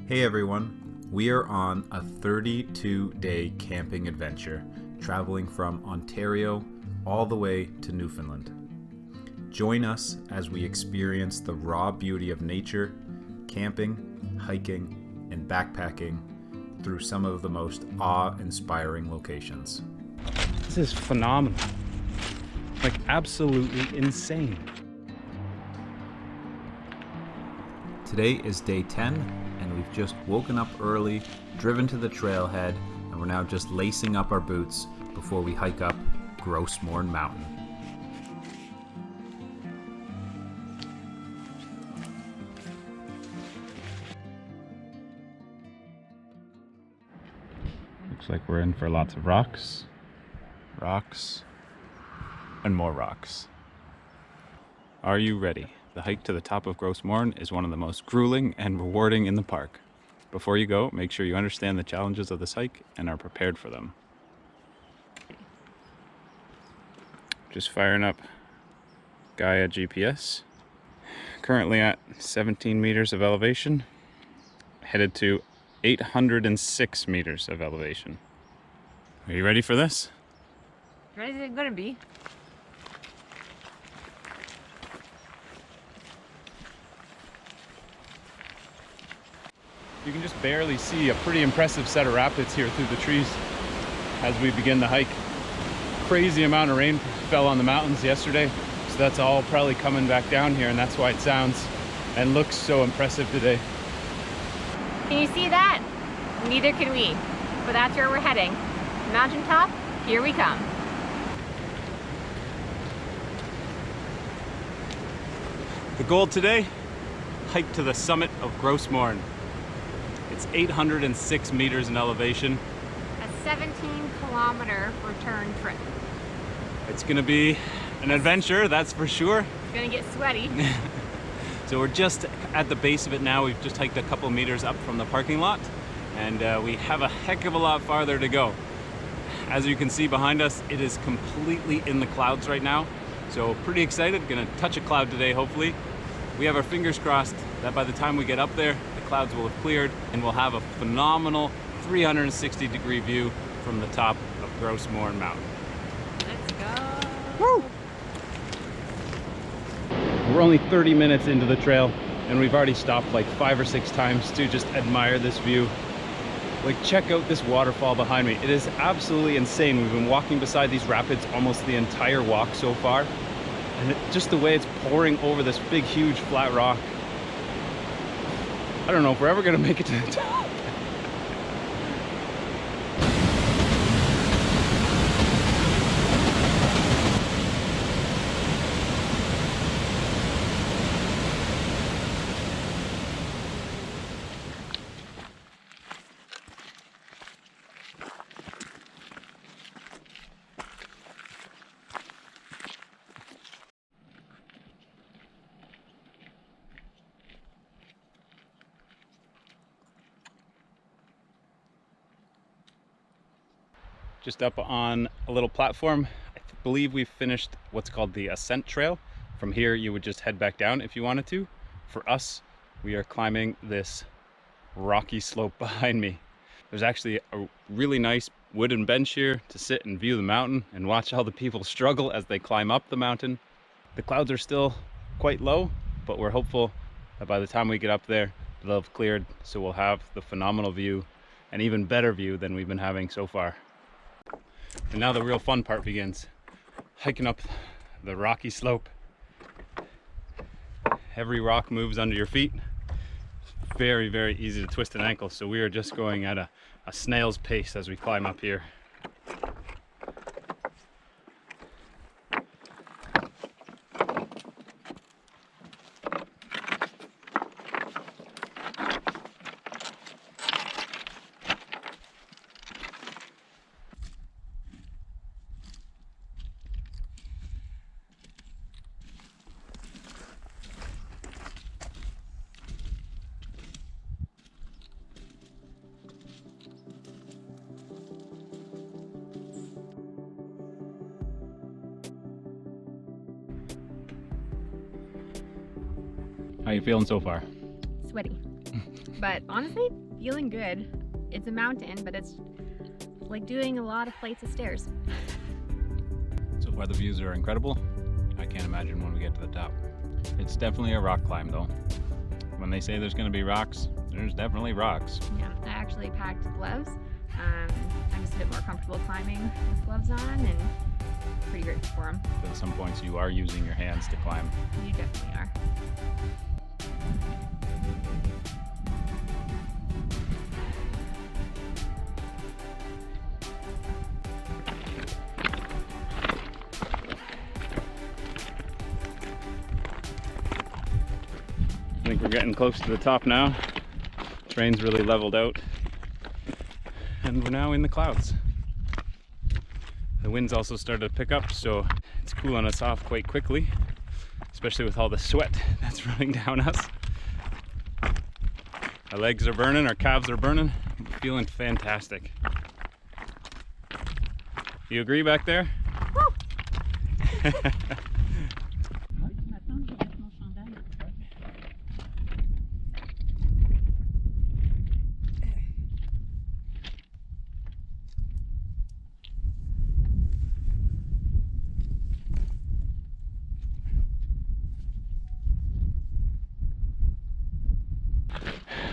Hey everyone, we are on a 32-day camping adventure, traveling from Ontario all the way to Newfoundland. Join us as we experience the raw beauty of nature, camping, hiking, and backpacking through some of the most awe-inspiring locations. This is phenomenal. Like, absolutely insane. Today is day 10, and we've just woken up early, driven to the trailhead, and we're now just lacing up our boots before we hike up Gros Morne Mountain. Looks like we're in for lots of rocks, and more rocks. Are you ready? The hike to the top of Gros Morne is one of the most grueling and rewarding in the park. Before you go, make sure you understand the challenges of this hike and are prepared for them. Just firing up Gaia GPS. Currently at 17 meters of elevation, headed to 806 meters of elevation. Are you ready for this? Ready as it's gonna be. You can just barely see a pretty impressive set of rapids here through the trees as we begin the hike. Crazy amount of rain fell on the mountains yesterday, so that's all probably coming back down here, and that's why it sounds and looks so impressive today. Can you see that? Neither can we, but that's where we're heading. Mountaintop, here we come. The goal today, hike to the summit of Gros Morne. It's 806 meters in elevation. A 17-kilometer return trip. It's gonna be an adventure, that's for sure. It's gonna get sweaty. So we're just at the base of it now. We've just hiked a couple meters up from the parking lot, and we have a heck of a lot farther to go. As you can see behind us, it is completely in the clouds right now. So pretty excited, gonna touch a cloud today, hopefully. We have our fingers crossed that by the time we get up there, the clouds will have cleared and we'll have a phenomenal 360-degree view from the top of Gros Morne Mountain. Let's go. Woo! We're only 30 minutes into the trail and we've already stopped like 5 or 6 times to just admire this view. Like, check out this waterfall behind me. It is absolutely insane. We've been walking beside these rapids almost the entire walk so far. And just the way it's pouring over this big, huge, flat rock. I don't know if we're ever gonna make it to the top. Just up on a little platform. I believe we've finished what's called the Ascent trail. From here, you would just head back down if you wanted to. For us, we are climbing this rocky slope behind me. There's actually a really nice wooden bench here to sit and view the mountain and watch all the people struggle as they climb up the mountain. The clouds are still quite low, but we're hopeful that by the time we get up there, they'll have cleared, so we'll have the phenomenal view, an even better view than we've been having so far. And now the real fun part begins. Hiking up the rocky slope. Every rock moves under your feet. It's very, very easy to twist an ankle, so we are just going at a snail's pace as we climb up here. How you feeling so far? Sweaty. But honestly, feeling good. It's a mountain, but it's like doing a lot of flights of stairs. So far the views are incredible. I can't imagine when we get to the top. It's definitely a rock climb though. When they say there's going to be rocks, there's definitely rocks. Yeah, I actually packed gloves. I'm just a bit more comfortable climbing with gloves on and pretty grateful for them. But at some points you are using your hands to climb. You definitely are. I think we're getting close to the top now. Terrain's really leveled out. And we're now in the clouds. The wind's also started to pick up, so it's cooling us off quite quickly, especially with all the sweat that's running down us. Our legs are burning, our calves are burning. I'm feeling fantastic. You agree back there? Woo!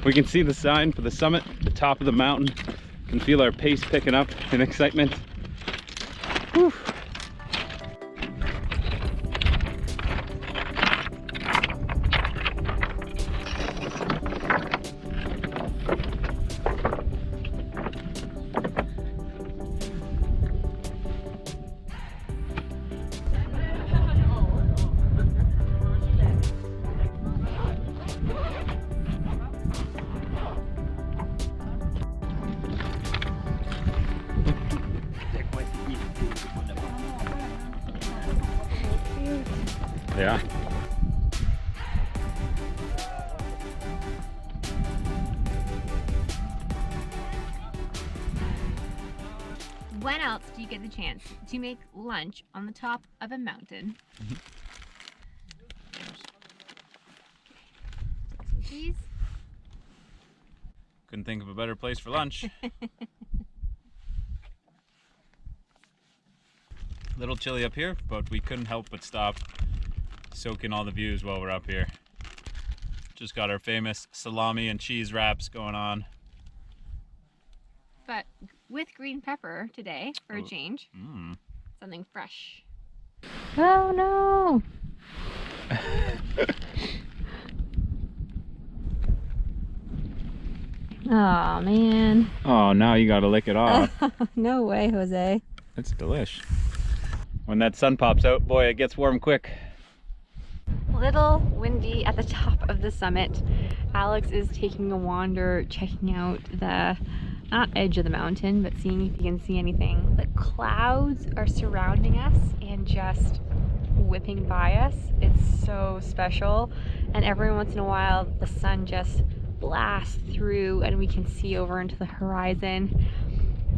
We can see the sign for the summit, the top of the mountain. Can feel our pace picking up in excitement. Whew. Yeah. When else do you get the chance to make lunch on the top of a mountain? Cheese. Couldn't think of a better place for lunch. A little chilly up here, but we couldn't help but stop, soak in all the views while we're up here. Just got our famous salami and cheese wraps going on. But with green pepper today for a change. Something fresh. Oh no! Oh man. Oh, now you gotta lick it off. No way, Jose. It's delish. When that sun pops out, boy, it gets warm quick. Little windy at the top of the summit. Alex is taking a wander, checking out the, not edge of the mountain, but seeing if you can see anything. The clouds are surrounding us and just whipping by us. It's so special. And every once in a while, the sun just blasts through and we can see over into the horizon.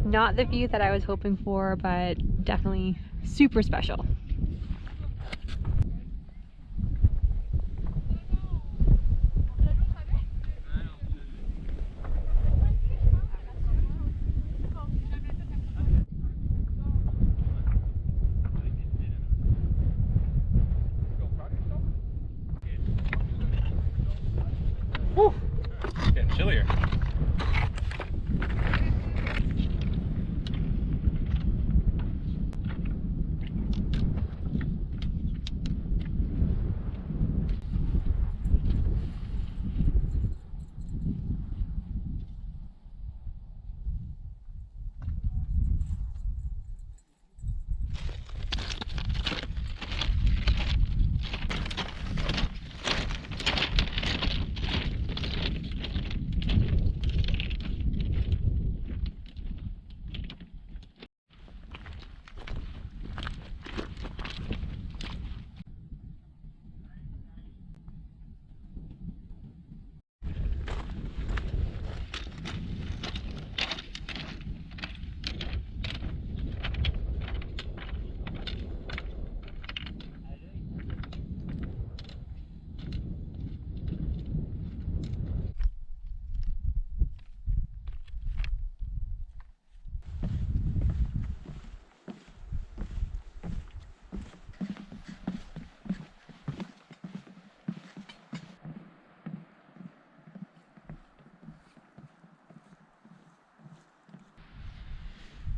Not the view that I was hoping for, but definitely super special. Woo! It's getting chillier.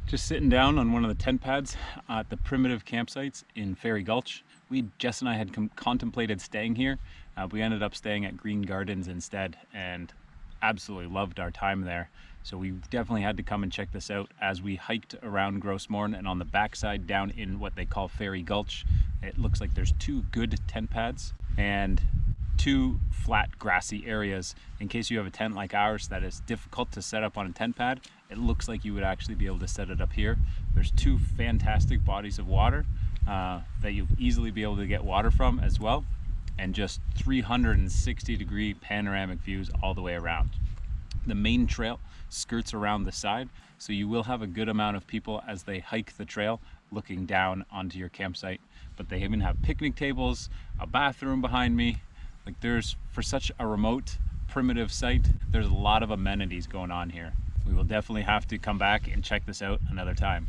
Just sitting down on one of the tent pads at the primitive campsites in Fairy Gulch. Jess and I had contemplated staying here. We ended up staying at Green Gardens instead and absolutely loved our time there. So we definitely had to come and check this out as we hiked around Gros Morne, and on the backside down in what they call Fairy Gulch, it looks like there's 2 good tent pads and 2 flat grassy areas. In case you have a tent like ours that is difficult to set up on a tent pad, it looks like you would actually be able to set it up here. There's 2 fantastic bodies of water that you'll easily be able to get water from as well, and just 360-degree panoramic views all the way around. The main trail skirts around the side, so you will have a good amount of people as they hike the trail looking down onto your campsite. But they even have picnic tables, a bathroom behind me. Like, there's, for such a remote, primitive site, there's a lot of amenities going on here. We will definitely have to come back and check this out another time.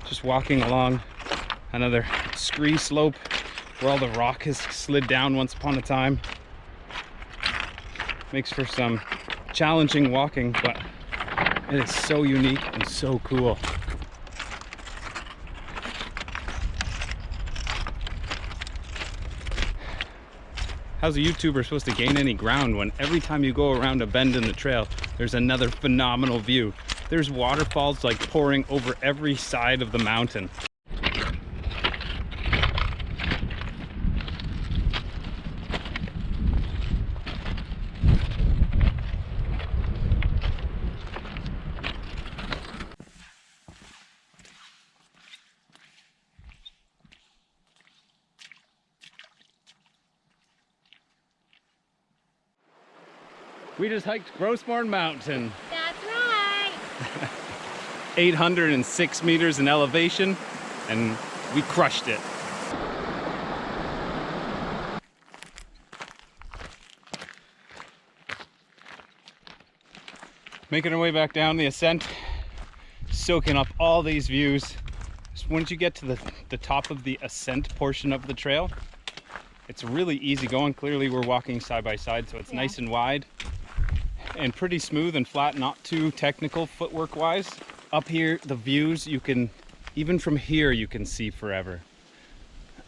Just walking along another scree slope where all the rock has slid down once upon a time. Makes for some challenging walking, but it is so unique and so cool. How's a YouTuber supposed to gain any ground when every time you go around a bend in the trail, there's another phenomenal view? There's waterfalls like pouring over every side of the mountain. We just hiked Gros Morne Mountain. That's right. 806 meters in elevation, and we crushed it. Making our way back down the ascent, soaking up all these views. Just once you get to the top of the ascent portion of the trail, it's really easy going. Clearly we're walking side by side, so it's nice and wide and pretty smooth and flat, not too technical footwork wise. Up here, the views, you can, even from here, you can see forever.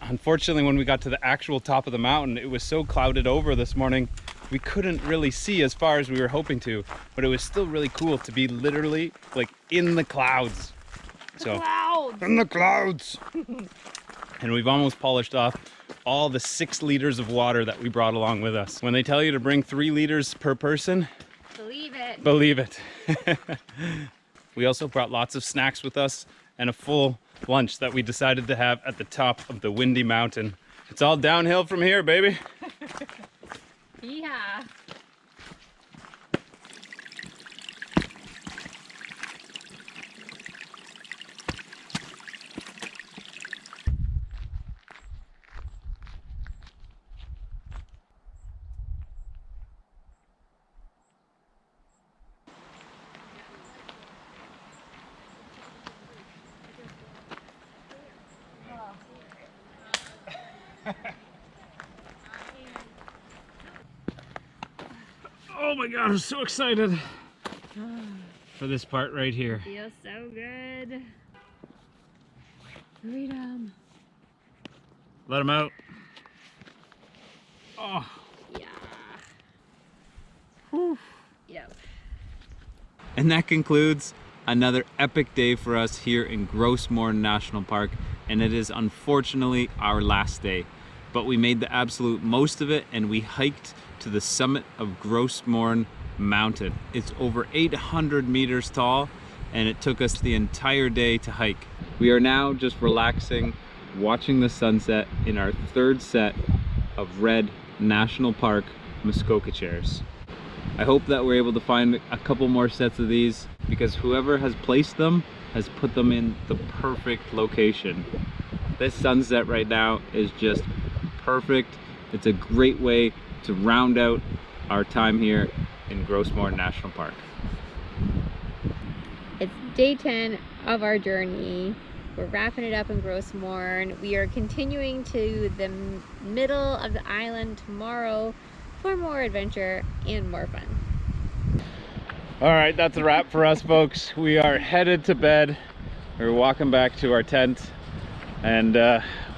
Unfortunately, when we got to the actual top of the mountain, it was so clouded over this morning, we couldn't really see as far as we were hoping to, but it was still really cool to be literally like in the clouds. In the clouds! And we've almost polished off all the 6 liters of water that we brought along with us. When they tell you to bring 3 liters per person, Believe it. believe it. We also brought lots of snacks with us and a full lunch that we decided to have at the top of the windy mountain. It's all downhill from here, baby. Yeah. Oh my God, I'm so excited for this part right here. Feels so good. Freedom. Let him out. Oh. Yeah. Whew. Yep. And that concludes another epic day for us here in Gros Morne National Park, and it is unfortunately our last day. But we made the absolute most of it, and we hiked to the summit of Gros Morne Mountain. It's over 800 meters tall, and it took us the entire day to hike. We are now just relaxing, watching the sunset in our 3rd set of Red National Park Muskoka chairs. I hope that we're able to find a couple more sets of these because whoever has placed them has put them in the perfect location. This sunset right now is just perfect. It's a great way to round out our time here in Gros Morne National Park. It's day 10 of our journey. We're wrapping it up in Gros Morne. We are continuing to the middle of the island tomorrow for more adventure and more fun. All right, that's a wrap for us, folks. We are headed to bed. We're walking back to our tent, and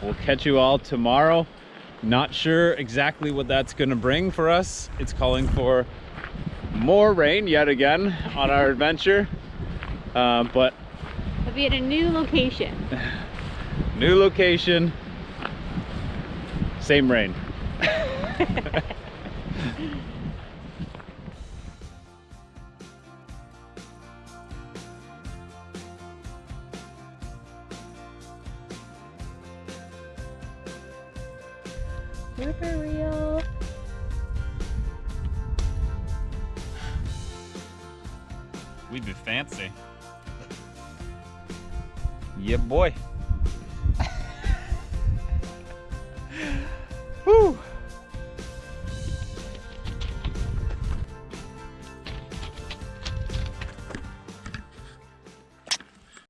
we'll catch you all tomorrow. Not sure exactly what that's gonna bring for us. It's calling for more rain yet again on our adventure, but We'll be at a new location. new location, same rain. Super real. We'd be fancy. Yeah, boy. Woo!